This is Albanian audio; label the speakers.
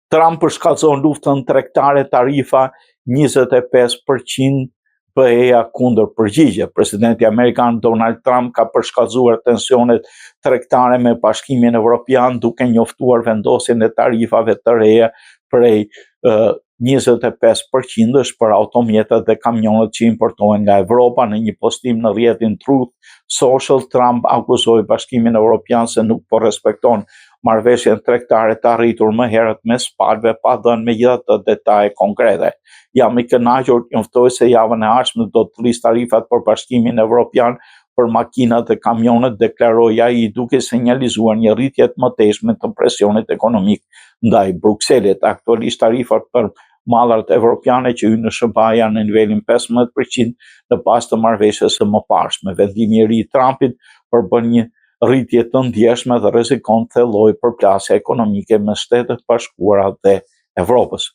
Speaker 1: Trump përshkallëzon luftën tregtare, tarifa 25% BE-ja kundër përgjigje. Presidenti amerikan Donald Trump ka përshkallëzuar tensionet tregtare me Bashkimin Evropian duke njoftuar vendosjen e tarifave të reja prej 25% për automjetet dhe kamionët që importohen nga Evropa. Në një postim në rrjetin Truth Social, Trump akuzoi Bashkimin Evropian se nuk po respekton marrëveshjen tregtare të arritur më herët mes palëve pa dhënë megjithatë detaje konkrete. Jam i kënaqur të njoftoj se javën e ardhshme do të rrisë tarifat për Bashkimin Evropian për makinat dhe kamionet, deklaroi ai, duke sinjalizuar një rritje të mëtejshme të presionit ekonomik ndaj Brukselit. Aktualisht tarifat për mallat evropiane që hyn në SBA janë në nivelin 15% në bazë të marrëveshjes së mëparshme. Vendimi i ri i Trumpit përbën një rritje të ndjeshme dhe rrezikon të thellojë përplasje ekonomike mes Shtetet Bashkuara dhe Evropës.